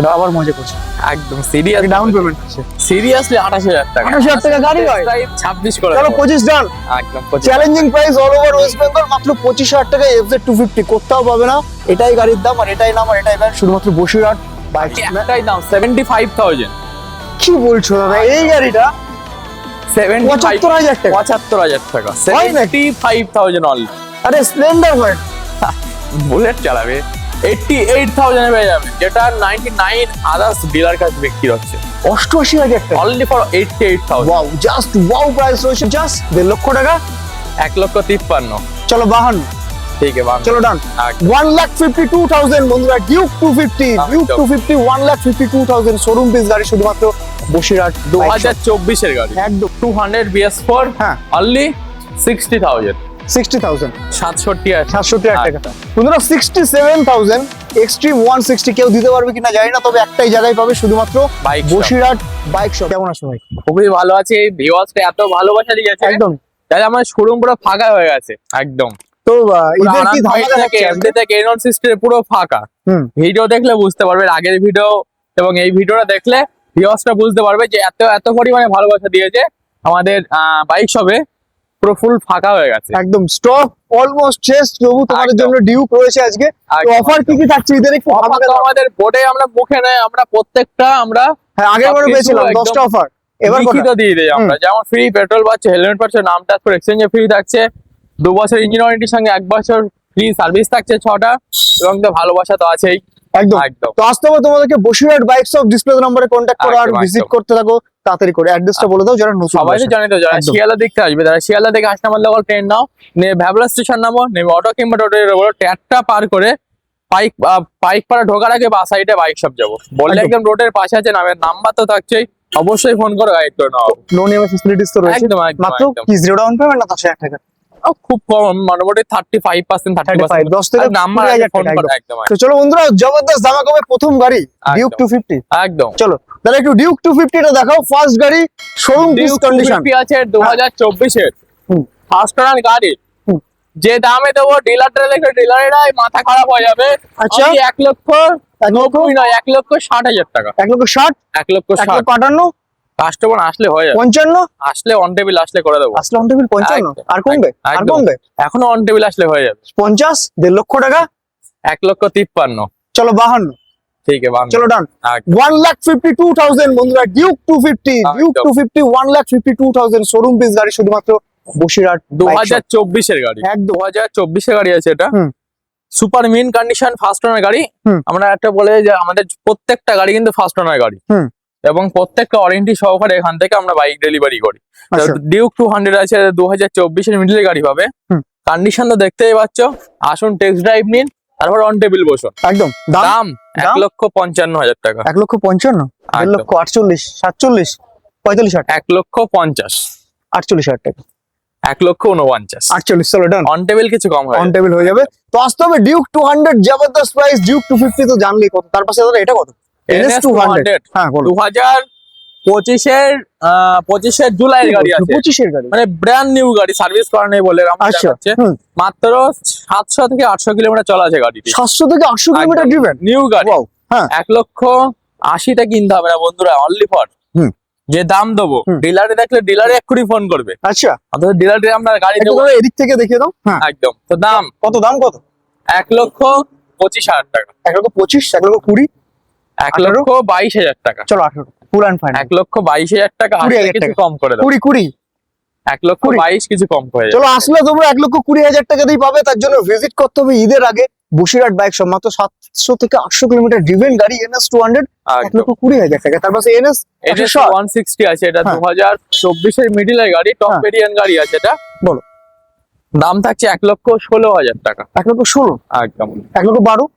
এটা আবার মজা করছে। একদম সিরিয়াস ডাউন পেমেন্ট আছে সিরিয়াসলি 28,000 টাকা। 28,000 টাকা গাড়ি হয়? 26 করে চলো 25 ডান। একদম 25। Challenging price all over West Bengal, মাত্র 25,000 টাকা FZ 250, কোথাও পাবে না। এটাই গাড়ির দাম, আর এটাই নাম, আর এটাই ব্যান্ড, শুধুমাত্র বসিরহাট বাইক। একটাই দাম 75,000। কি বলছো দাদা, এই গাড়িটা 75,000 টাকা? 75,000 টাকা, হয় নাকি? 75,000 অনলি। আরে স্প্লেন্ডার হয়, বুলেট চালাবে 88,000 এ পেয়ে যাবে, যেটা 99 আদার্স ডিলার কাছে বিক্রি হচ্ছে 88,000 টাকা only for 88,000। Wow, just wow price রয়েছে, জাস্ট 1.5 লক্ষ টাকা। 1,53,000। চলো 52, ঠিক আছে চলো ডান। 1,52,000 বন্ধুরা, ডিউক 250, ডিউক 250 1,52,000 শোরুম পিস গাড়ি, শুধুমাত্র বসিরহাট 2024 এর গাড়ি, একদম 200 BS4 হ্যাঁ অনলি 60,000। 60,000 67,000 টাকা বন্ধুরা, 67,000 এক্সট্রিম 160 কেউ দিতে পারবে কিনা জানি না, তবে একটাই জায়গায় পাবে, শুধুমাত্র বাইক বসিরহাট বাইক শপ। কেমন আছো ভাই? খুবই ভালো আছে। এই ভিউয়ার্সটা এত ভালোবাসা দিয়েছে একদম। তাই আমার শোরুম পুরো ফাঁকা হয়ে গেছে একদম। তো ঈদের কি ধামাকা থেকে থাকছে? এমডি থেকে এনন সিস্টেম পুরো ফাঁকা। ভিডিও দেখলে বুঝতে পারবে, আগের ভিডিও এবং এই ভিডিওটা দেখলে ভিউয়ার্সটা বুঝতে পারবে যে এত এত পরিমাণে ভালোবাসা দিয়েছে আমাদের বাইক শপে, পুরো ফুল ফাঁকা হয়ে গেছে একদম স্টক অলমোস্ট শেষ। তবু তোমাদের জন্য ডিউক রয়েছে আজকে। তো অফার কি কি থাকছে ঈদের একটু অফার তো আমাদের বোর্ডে আমরা মুখে নেই, আমরা প্রত্যেকটা আমরা হ্যাঁ আগের বারে পেয়েছিলাম একদম 10টা অফার, এবার লিখিত দিয়ে দেই আমরা। যেমন ফ্রি পেট্রোল পাচ্ছে, হেলমেট পাচ্ছে, নাম ট্যাগ করে এক্সচেঞ্জে ফ্রি থাকছে, 2 বছর ইঞ্জিন ওয়ারেন্টির সঙ্গে 1 বছর ফ্রি সার্ভিস থাকছে 6টা, এবং তো ভালোবাসা তো আছেই একদম। একদম। তো আসতে হবে তোমাদেরকে বসিরহাট বাইক শপ, ডিসপ্লে নাম্বারে কন্ট্যাক্ট করো আর একদম, ভিজিট একদম। করতে থাকো তাড়াতাড়ি করে। অ্যাড্রেসটা বলে দাও যারা নতুন। সবাই তো জানে, তো যারা একদম। শিয়ালদা দেখতে আসবে তারা শিয়ালদা থেকে 8 নম্বর লোকাল ট্রেন নাও, নিয়ে ভ্যাবলা স্টেশন নামো, নেমে অটো কিংবা টোটো বলো, ট্যাটটা পার করে পাইক পাড়া ঢোকার আগে বা সাইডে বাইক শপ যাবো বললে একদম। একদম রোডের পাশে আছে, নামের নাম্বার তো থাকছেই, অবশ্যই ফোন করে গাইড করে নাও। লোন ইএমআই ফ্যাসিলিটিস তো রয়েছে। একদম, একদম, মাত্র একদম। কি 0 ডাউন পেমেন্ট না 10,000 টাকা? খুব কম, মোটামুটি 35%, 35 10 থেকে নাম্বার 20,000 ফোন টাকা করে একদম। একদম তো চলো বন্ধুরা, জবরদস্ত ধামাকা হবে। প্রথম গাড়ি ডিউক 250। একদম। চলো তাহলে একটু ডিউক 250 টা দেখাও। ফার্স্ট গাড়ি, শোরুম পিস কন্ডিশন আছে 2024 এর ফার্স্ট ওনার গাড়ি, যে দামে দেবো ডিলারটা দেখে ডিলারেরাই মাথা খারাপ হয়ে যাবে। আচ্ছা। 1,90,000 নয়, 1,60,000 টাকা। 1,60,000 1,60,000 1,58,000 কাস্টমার আসলে হয়ে যাবে, 55 আসলে অন টেবিল আসলে করে দেবো। আসলে অন টেবিল 55 আর কমবে? আর একদম। কমবে? এখনো অন টেবিল আসলে হয়ে যাবে 50 1.5 লক্ষ টাকা। 1,53,000। চলো 52, ঠিক আছে চলো ডান। 1,52,000 বন্ধুরা, ডিউক 250, ডিউক 250 1,52,000 শোরুম পিস গাড়ি, শুধুমাত্র বসিরহাট 2024 এর গাড়ি, একদম। 2024 এর গাড়ি আছে এটা, super mint condition first owner গাড়ি। আমরা একটা বলে যে আমাদের প্রত্যেকটা গাড়ি কিন্তু ফার্স্ট ওনার গাড়ি, এবং প্রত্যেকটা ওয়ারেন্টি সহকারে এখান থেকে আমরা বাইক ডেলিভারি করি। ডিউক 200 আছে 2024 এর মিডলের গাড়ি হবে। কন্ডিশন তো দেখতেই পাচ্ছ, আসুন টেস্ট ড্রাইভ নিন, তারপর অন টেবিল বসুন। একদম। দাম 1,55,000 টাকা। 1,55,000 1,48,000 47 45,000 1,50,000 48,000 টাকা 1,49,000 48। চলো ডান। অন টেবিল কিছু কম হয়, অন টেবিল হয়ে যাবে। তো আসতে হবে ডিউক 200, জবরদস্ত প্রাইস। ডিউক 250 তো জানলি কত, তার পাশে দাদা এটা কত? NS 200। হ্যাঁ বলো। 2025 জুলাইয়ের গাড়ি আছে, 25 এর গাড়ি, মানে ব্র্যান্ড নিউ গাড়ি, সার্ভিস করা নেই বলে আচ্ছা। মাত্র 700 থেকে 800 কিলোমিটার চলা আছে গাড়িটি। 700 থেকে 800 কিলোমিটার ড্রিভেন, নিউ গাড়ি। ওয়াও। হ্যাঁ 1,80,000 কিনতে হবে না বন্ধুরা, অনলি ফর যে দাম দেবো ডিলারে দেখলে ডিলারে এক্ষুনি ফোন করবে। আচ্ছা, অথবা ডিলারে আমরা গাড়ি একটু দেবো। করে এদিক থেকে দেখিয়ে দাও। হ্যাঁ একদম। তো দাম কত? দাম কত? 1,25,000 টাকা। 1,25,000 1,20,000 1,22,000 টাকা। চলো 18 পুল অ্যান্ড ফাইনাল। 1,22,000 টাকা, 20,000 কিছু টাকা। কম করে দেবো। 20 1,22,000 কিছু কম হয়ে যাবে। চলো আসলে তোমরা 1,20,000 টাকাতেই পাবে। তার জন্য ভিজিট করতে হবে ঈদের আগে বসিরহাট বাইক শপ। মাত্র 700 থেকে 800 কিলোমিটার ড্রিভেন গাড়ি, NS 200 1,20,000 টাকা। তার পাশে NS 160 আছে, এটা 2024 এর মিডিলের গাড়ি, টপ ভেরিয়েন্ট গাড়ি আছে এটা। বলো। দাম থাকছে 1,16,000 টাকা। 1,16,000 একদম। 1,12,000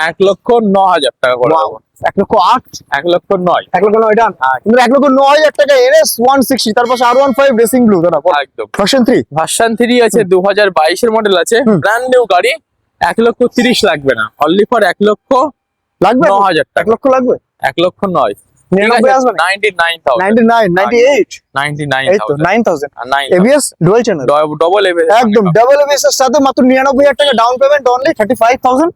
1,09,000 টাকা করে দেবো। 1,08,000 1,09,000 1,09,000 ডান। কিন্তু 1,09,000 টাকা NS 160। তার পাশে R15 রেসিং ব্লু দাদা। একদম। ভার্সন 3 ভার্সন 3 আছে, 2022 এর মডেল আছে, ব্র্যান্ড নিউ গাড়ি। 1,30,000 লাগবে না, অনলি ফর 1,09,000 টাকা। 1 লক্ষ লাগবে? 1,09,000 99 আসবে না? 99,000 99 98 এই তো 99,000 9,000 ABS ডুয়াল চ্যানেল ডবল একদম। ডাবল ABS এর সাথে মাত্র 99,000 টাকা ডাউন পেমেন্ট, অনলি 35,000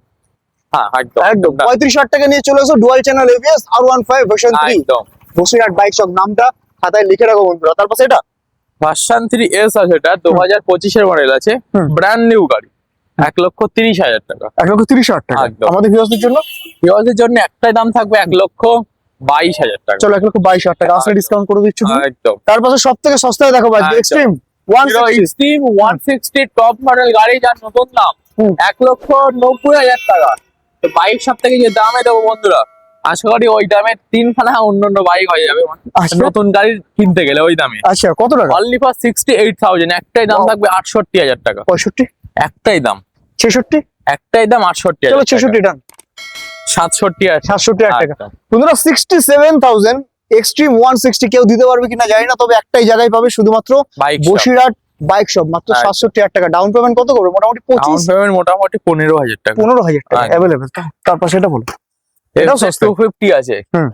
হ্যাঁ একদম একদম 35,000 টাকা নিয়ে চলে এসো dual channel ABS R15 version 3 একদম বসিরহাট বাইক শপ নামটা খাতায় লিখে রাখো বন্ধুরা। তারপর এটা ভার্সন 3S আছে, এটা 2025 মডেল আছে, হুম। ব্র্যান্ড নিউ গাড়ি, 1,30,000 টাকা। 1,30,000 টাকা একদম। আমাদের ভিউয়ারদের জন্য ভিউয়ারদের জন্য একটাই দাম থাকবে 1,22,000 টাকা। চলো 1,22,000 টাকা আসলে একদম। ডিসকাউন্ট করে দিচ্ছি তুমি। একদম। তারপর সব থেকে সস্তায় দেখো ভাই একদম। Extreme Hero 160 Extreme 160 top model গাড়ি, যার নতুন দাম হুম। 1,90,000 টাকা। তো বাইক সব থেকে যে দামে দেবো বন্ধুরা, আশা করি ওই দামে তিনখানা অন্য বাইক হয়ে যাবে আচ্ছা। নতুন গাড়ি কিনতে গেলে ওই দামে। আচ্ছা কত টাকা? Only for 68,000। একটাই দাম Wow. থাকবে 68,000 টাকা। 65 একটাই দাম, 66 একটাই দাম 68,000 চলো টাকা। 66 ডান 67,000 67,000 টাকা একদম। বন্ধুরা 67,000 এক্সট্রিম 160 কেউ দিতে পারবে কিনা জানি না, তবে একটাই জায়গায় পাবে শুধুমাত্র বাইক বসিরহাট বাইক শপ, মাত্র একদম। 67,000 টাকা। ডাউন পেমেন্ট কত করবে? মোটামুটি ডাউন 25 পেমেন্ট মোটামুটি 15,000 টাকা। 15,000 টাকা একদম। অ্যাভেলেবেল। তারপর সেটা বলো। এটাও FZ সস্তা। 250 আছে। হুম।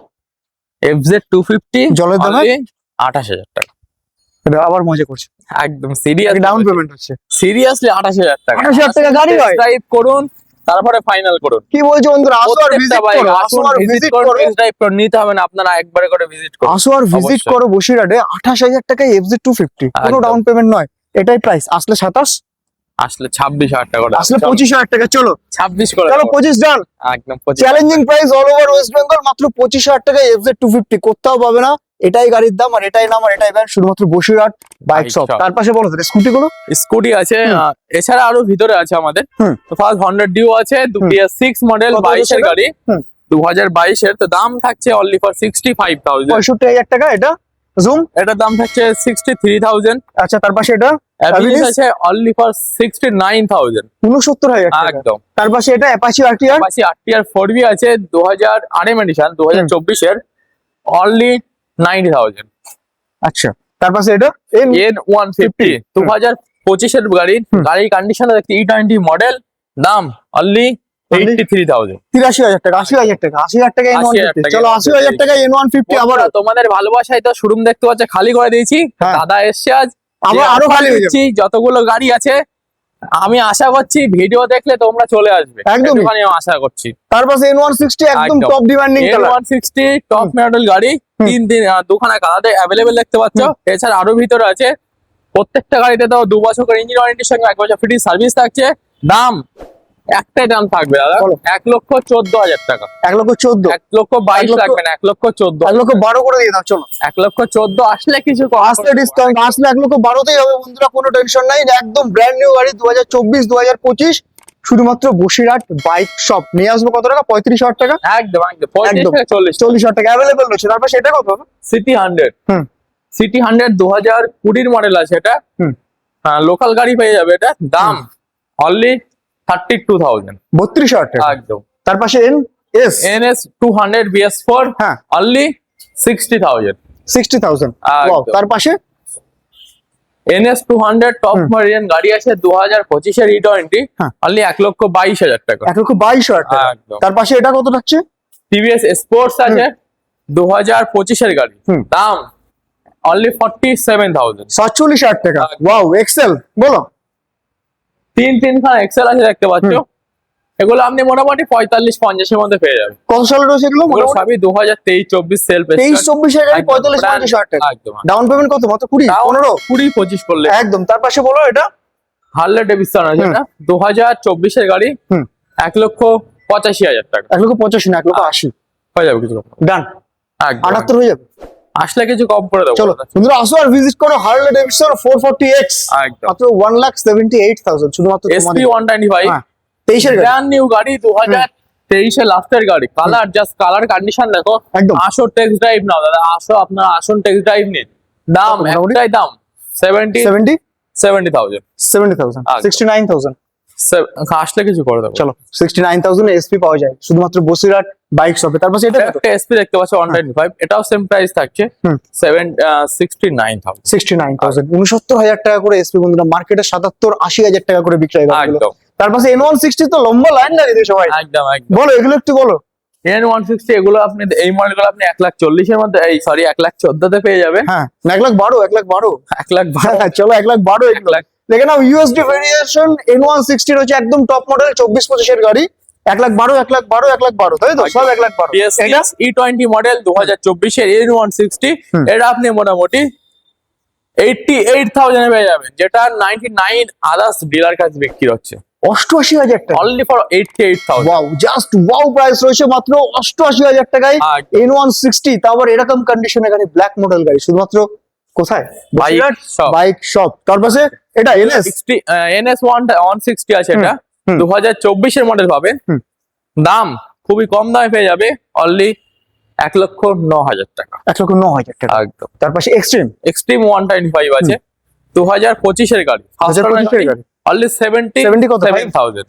FZ 250 জলের দামে? 28,000 টাকা। এটা আবার মজা করছে। একদম সিরিয়াস ডাউন পেমেন্ট হচ্ছে সিরিয়াসলি 28,000 টাকা। 28,000 টাকা গাড়ি হয়? ড্রাইভ করুন, তারপরে ফাইনাল করুন। কি বলছো বন্ধুরা? আসো আর প্রত্যেকটা ভিজিট বাইক করো, আসুন, আসো আর ভিজিট ভিজিট করুন, করো, টেস্ট ড্রাইভ করুন, নিতে হবে না আপনারা একবারে করে ভিজিট করুন। আসো আর ভিজিট অবশ্যই। করো বসিরহাটে। 28,000 টাকায় FZ 250, কোনো একদম। ডাউন পেমেন্ট নয়, এটাই প্রাইস। আসলে 27, আসলে 26,000 টাকা করে। আসলে 25,000 টাকা। চলো 26 করে চলো দেবো। 25 ডান। একদম 25। Challenging price all over West Bengal, মাত্র 25,000 টাকায় FZ 250, কোথাও পাবে না। এটাই গাড়ির দাম, আর এটাই নাম, আর এটাই ব্র্যান্ড, শুধুমাত্র Basirhat bike bike shop. Shop. তার পাশে বলো স্কুটি গুলো। স্কুটি আছে, হুম। এছাড়া আরো ভিতরে আছে আমাদের। হুম। তো ফার্স্ট 100 ডিও আছে, হুম। 6 মডেল, কত 22 এর বছরের? গাড়ি, হুম। 2022 এর। তো দাম থাকছে অনলি ফর 65,000। 65,000 টাকা এটা জুম। এটার দাম থাকছে 63,000। আচ্ছা তার পাশে এটা অ্যাভিলিস Avilis? আছে অনলি ফর 69,000। 69,000 টাকা। একদম। তার পাশে এটা অ্যাপাচি RTR, পাশে RTR 4B আছে 2000 RM এডিশন 2024 এর, অনলি 90,000। আচ্ছা তার পাশে এটা N150 2025 এর গাড়ি। হুম। গাড়ির কন্ডিশন দেখতে E20 মডেল, দাম অনলি 83,000। 83,000 টাকা। 80,000 টাকা। 80,000 টাকা 80,000 N150। টাকা চলো 80,000 টাকা N150 আবার বন্ধুরা, তোমাদের ভালোবাসায় তো শোরুম দেখতে পাচ্ছ খালি করে দিয়েছি। হ্যাঁ। দাদা এসছে আজ, আবার যে আরো offer খালি হয়ে যাবে। দিচ্ছি, যতগুলো গাড়ি আছে আমি আশা করছি ভিডিও দেখলে তোমরা চলে আসবে। একদমই। একটুখানি আমি আশা করছি। তার পাশে N160 একদম একদম। Top demanding colour. N160 top model গাড়ি, হুম। দুখানা কালারে অ্যাভেলেবেল দেখতে পাচ্ছ। এছাড়া আরো ভিতরে আছে, প্রত্যেকটা গাড়িতে তো 2 বছর করে ইঞ্জিন ওয়ারেন্টির সঙ্গে 1 বছর ফ্রি সার্ভিস থাকছে। দাম একটাই দাম থাকবে দাদা, বলো। 1,14,000 টাকা। 1,14,000 1,22,000 1,00,000 লাগবে না, 1,14,000। 1,12,000 করে দিয়ে দাও। চলো 1,14,000 আসলে কিছু কম আসলে ডিসকাউন্ট, আসলে 1,12,000 হবে বন্ধুরা, কোনো টেনশন নাই। একদম ব্র্যান্ড নিউ গাড়ি 2024 2025, শুধুমাত্র বসিরহাট বাইক শপ। নিয়ে আসবো কত টাকা? 35,000 টাকা। একদম একদম 35 একদম। থেকে 40। 40,000 টাকা অ্যাভেলেবেল রয়েছে। তারপর সেটা কত? সিটি 100, হুম। সিটি 100 2020 মডেল আছে এটা। হুম। হ্যাঁ, লোকাল গাড়ি পেয়ে যাবে এটা। দাম অনলি 32,000। 32,000 টাকা। একদম। তার পাশে NS 200 BS4, হ্যাঁ অনলি 60,000। 60,000। একদম। Wow, তার পাশে NS 200 টপ হুম। ভেরিয়েন্ট গাড়ি আছে 2025 এর E20, হ্যাঁ। অনলি 1,22,000 টাকা। 1,22,000 টাকা। একদম। তার পাশে এটা কত থাকছে? TVS স্পোর্টস আছে 2025 এর গাড়ি, হুম। দাম অনলি 47,000। 47,000 টাকা। একদম। ওয়াও এক্সেল বলো। তিন খান এক্সেল আছে দেখতে পাচ্ছ। এগুলো আপনি মোটামুটি 45-50 এর মধ্যে পেয়ে যাবেন। কত সালে রয়েছে এগুলো? এগুলো সবই 2023-24 সেল 23-24 এর গাড়ি 45-50,000 টাকা। একদম। ডাউন পেমেন্ট কত? মাত্র 20 15? 20-25 করলে একদম। তার পাশে বলো এটা হার্লে ডেভিডসন আছে হুম। এটা 2024 এর গাড়ি, হুম। 1,85,000 টাকা। 1,85,000 না 1,80,000। হয়ে যাবে কিছু কম। ডান। একদম 78 হয়ে যাবে। আসলে কিছু কম করে দেবো। চলো বন্ধুরা আসো আর ভিজিট করো হার্লে ডেভিডসন 440X, একদম। মাত্র 1,78,000 শুধুমাত্র SP তোমাদের। 125 হ্যাঁ 23 এর গাড়ি। ব্র্যান্ড নিউ গাড়ি 2023 এর লাস্টের গাড়ি। কালার জাস্ট কালার কন্ডিশন দেখো। একদম। আসো টেক্সট ড্রাইভ নাও দাদা, আসো আপনারা আসুন টেক্সট ড্রাইভ নিন। দাম কত মোটামুটি? একটাই দাম 70 70,000। 70,000 একদম। 69,000। আসলে কিছু করে দেবো। চলো 69,000 এসপি পাওয়া যায় শুধুমাত্র বসিরহাট বাইক শপে। তারপর এটা কত? একটা SP দেখতে পাচ্ছ 125, এটাও সেম প্রাইস থাকছে হুম। 69,000। 69,000 69,000 টাকা করে এসপি বন্ধুরা। মার্কেটে 77-80,000 টাকা করে বিক্রয় করে এগুলো। একদম তার পাশে N160 তো লম্বা লাইন লাগিয়ে দিয়েছে সবাই। একদম একদম। বলো এগুলো একটু বলো। N160 এগুলো আপনি এই মডেলগুলো আপনি 1,40,000 এর মধ্যে, এই সরি 1,14,000 তে পেয়ে যাবেন। হ্যাঁ 1,12,000 1,12,000। 1,12,000। হ্যাঁ চলো 1,12,000 এগুলো। 1,00,000 দেখে নাও ইউএসডি ভেরিয়েশন N160 হচ্ছে একদম টপ মডেল 24-25 এর গাড়ি, 1,12,000 1,12,000 1,12,000 তাই তো সব 1,12,000 এটা E20 মডেল 2024 এর N160 এটা আপনি মোটামুটি 88,000 এ পেয়ে যাবেন, যেটা 99 আদার্স ডিলার কাছে বিক্রি হচ্ছে 88,000 টাকা। Only for 88,000। Wow, just wow price রয়েছে মাত্র 88,000 টাকায় N160, তাও আবার এরকম কন্ডিশনে গাড়ি, ব্ল্যাক মডেল গাড়ি, শুধুমাত্র কোথায়? Bike shop. তার পাশে এটা NS NS 160 আছে, এটা 2024 এর মডেল পাবে, দাম খুবই কম দামে পেয়ে যাবে অনলি 1,09,000 টাকা। 1,09,000 টাকা একদম। তার পাশে এক্সট্রিম 125 আছে 2025 এর গাড়ি, 2025 এর গাড়ি অনলি 70 কত? 75,000।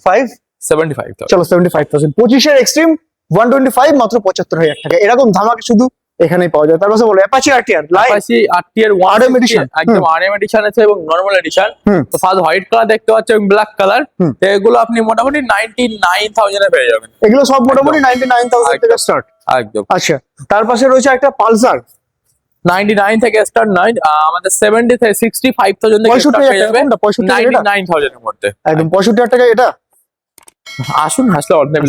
75,000 চলো চলো 75,000। 25 এর এক্সট্রিম 125 মাত্র 75,000 টাকা। এরকম ধামাকা শুধু এখানেই পাওয়া যায়। তার পাশে বলো Apache RTR live Apache RTR RM edition। একদম RM এডিশন আছে এবং নরমাল এডিশন। তো ফার্স্ট হোয়াইট কালার দেখতে পাচ্ছ এবং ব্ল্যাক কালার, তো এগুলো আপনি মোটামুটি 99,000 এ পেয়ে যাবেন। এগুলো সব মোটামুটি 99,000 থেকে স্টার্ট। একদম। আচ্ছা, তার পাশে রয়েছে একটা পালসার 99 থেকে স্টার্ট নয়, আমাদের 70 থেকে 65,000 থেকে স্টার্ট পেয়ে যাবে 99,000 এর মধ্যে। একদম 65,000 টাকা এটা। আসুন হাসলে অর্ধেক।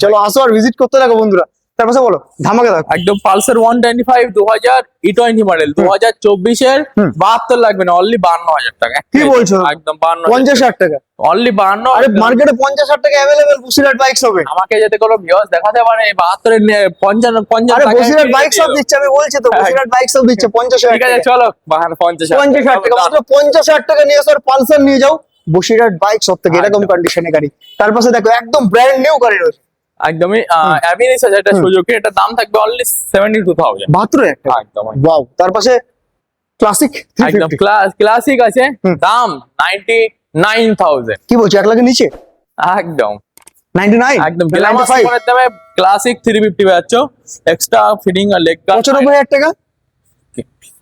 চলো আসো আর ভিজিট করতে থাকো বন্ধুরা। তার পাশে বলো ধামাকা দেখো। একদম পালসার 125 2000 E20 মডেল 2024 এর 72 লাগবে না, অনলি 52,000 টাকা। কি বলছো? একদম 52,000 50,000 টাকা। অনলি 52। আরে মার্কেটে 50,000 টাকা अवेलेबल বুসিরাট বাইকস হবে। আমাকে যেতে কোনো ভিউয়ার্স দেখাতে পারে 72 এর 55 আরে বুসিরাট বাইকস সব দিচ্ছে, আমি বলছি তো বুসিরাট বাইকস সব দিচ্ছে 50,000 ঠিক আছে টাকা। চলো 50,000 টাকা মাত্র 50,000 টাকা নিয়ে আসো আর পালসার নিয়ে যাও বসিরহাট বাইক শপ থেকে। এরকম কন্ডিশনে গাড়ি। তার পাশে দেখো একদম ব্র্যান্ড নিউ গাড়ি রয়েছে, একদমই অ্যাভিনিস আছে, এটা সুজুকি, এটা দাম থাকবে অনলি 72,000। 72,000 টাকা। একদম। ওয়াও, তার পাশে ক্লাসিক একদম 350। ক্লাসিক আছে, দাম 99,000। কি বলছো, 1 লাখের নিচে? একদম 99 একদম গ্ল্যামার সুপারের দামে ক্লাসিক 350 পাচ্ছ, এক্সট্রা ফিটিং আর লেগ গার্ড 95,000 টাকা।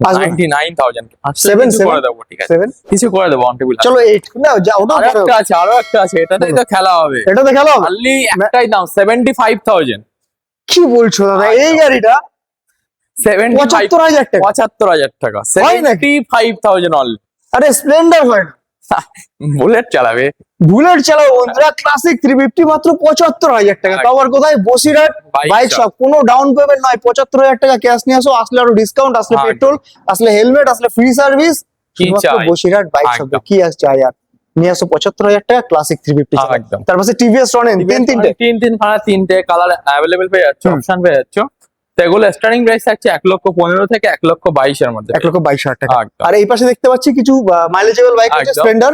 99,000 7 করে দেবো। ঠিক আছে, 7 কিছু করে দেবো অন টেবিল। চলো 8 না যা ওটা আরো একটা আছে, এটাতেই তো খেলা হবে। এটাতে খেলো। অনলি একটাই দাম 75,000। কি বলছো দাদা, এই গাড়িটা 75,000 টাকা? 75,000 টাকা, হয় নাকি? 75,000 অনলি। আরে স্প্লেন্ডার হয় না, বুলেট চালাবে। বুলেট চালাও বন্ধুরা, ক্লাসিক 350 মাত্র 75,000 টাকা। তাও আবার কোথায়? Basirhat bike shop. কোনো ডাউন পেমেন্ট নয়, 75,000 টাকা ক্যাশ নিয়ে আসো, আসলে আরো ডিসকাউন্ট, আসলে পেট্রোল, আসলে হেলমেট, আসলে free service. Basirhat bike shop কি আর চাই আর, নিয়ে আসো 75,000 টাকা ক্লাসিক 350। একদম। তার পাশে টিভিএস রনেন তিনটে কালার অ্যাভেলেবেল পেয়ে যাচ্ছ, অপশন পেয়ে যাচ্ছ। তো এগুলো স্টার্টিং প্রাইস থাকছে 1,15,000 থেকে 1,22,000 এর মধ্যে। 1,22,000 টাকা। একদম। আর এই পাশে দেখতে পাচ্ছি কিছু মাইলেজেবল বাইক আছে, একদম। স্প্লেন্ডার।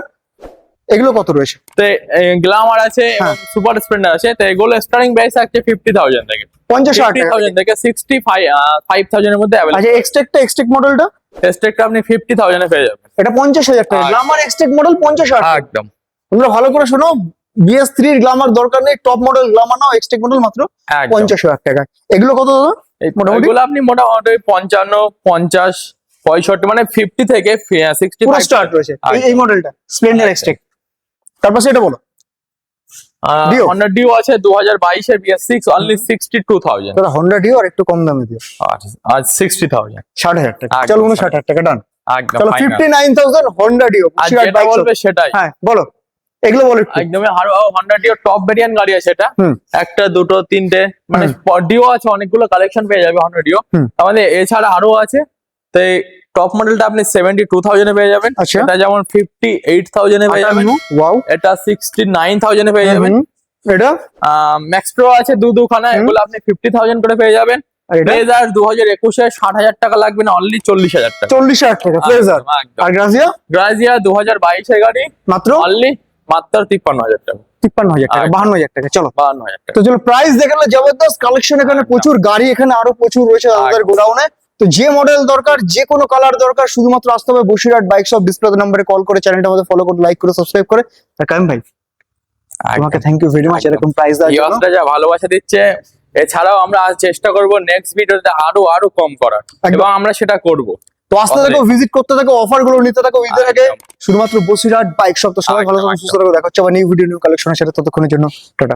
এগুলো কত রয়েছে? তো গ্ল্যামার আছে এবং সুপার স্প্লেন্ডার আছে, তো এগুলো স্টার্টিং প্রাইস থাকছে 50,000 থেকে 50,000 টাকা 50,000 থেকে 65,000 এর মধ্যে অ্যাভেলেবল। আচ্ছা, এক্সটেক মডেলটা এক্সট্রাক্টটা আপনি 50,000 এ পেয়ে যাবেন। এটা 50,000 টাকা। একদম। গ্ল্যামার এক্সটেক মডেল 50,000 টাকা। একদম। তোমরা ভালো করে শোনো, BS3 এর গ্ল্যামার দরকার নেই, টপ মডেল গ্ল্যামার নাও, এক্সটেক মডেল মাত্র একদম। 50,000 টাকা। এগুলো কত দাদা মোটামুটি? এগুলো আপনি মোটামুটি 55, 50, 65 মানে 50 থেকে পুরো 65 স্টার্ট রয়েছে এই মডেলটা স্প্লেন্ডার এক্সটেক। তারপর সেটা বলো। Dio? Honda Dio আছে 2022 এর BS6 অনলি 62,000। দাদা Honda Dio আর একটু কম দামে দিও। আর 60,000। 60,000 টাকা। একদম। চলো 59,000 টাকা ডান। একদম চলো 59,000 Honda Dio। আর যেটা বলবে সেটাই। হ্যাঁ বলো, এগুলো বলো একটু। একদমই। আর Honda Dio টপ ভেরিয়েন্ট গাড়ি আছে, এটা একটা দুটো তিনটে মানে Dio আছে, অনেকগুলো কালেকশন পেয়ে যাবে Honda Dio। আমাদের এছাড়া আরো আছে, তো টপ মডেলটা আপনি 72,000 এ পেয়ে যাবেন। আচ্ছা। এটা যেমন 58,000 এ পেয়ে যাবেন। ওয়াও, এটা 69,000 এ পেয়ে যাবেন। এটা ম্যাক্স প্রো আছে দুখানা, এগুলো আপনি 50,000 করে পেয়ে যাবেন। প্লেজার 2021 এ 60,000 টাকা লাগবে না, অনলি 40,000 টাকা। 40,000 টাকা প্লেজার। আর গ্রাজিয়া? গ্রাজিয়া 2022 এর গাড়ি, মাত্র অনলি মাত্র 53,000 টাকা। 53,000 টাকা, 52,000 টাকা। চলো 52,000 টাকা। তো চলো প্রাইস দেখালে জবরদস্ত কালেকশন, এখানে প্রচুর গাড়ি, এখানে আরো প্রচুর রয়েছে আমাদের গোডাউনে। তো যে মডেল দরকার, যে কোনো কালার দরকার, শুধুমাত্র আসতে হবে বসিরহাট বাইক শপ। ডিসপ্লে নাম্বারে কল করে চ্যানেলটা আমাদের ফলো করে, লাইক করে, সাবস্ক্রাইব করে। কাইম ভাই তোমাকে থ্যাংক ইউ ভেরি মাচ এরকম প্রাইস দেওয়ার জন্য। ভিউয়ার্সরা যা ভালোবাসা দিচ্ছে, এছাড়াও আমরা আজ চেষ্টা করব নেক্সট ভিডিওতে আরো কম করার, এবং আমরা সেটা করব। তো আসতে থাকো, ভিজিট করতে থাকো, অফার গুলো নিতে থাকো ঈদের আগে, শুধুমাত্র বসিরহাট বাইক শপ। তো সবাই ভালো থাকো, সুস্থ থাকো, দেখা হচ্ছে আবার নিউ ভিডিও নিউ কালেকশনের সাথে। ততক্ষণের জন্য টাটা।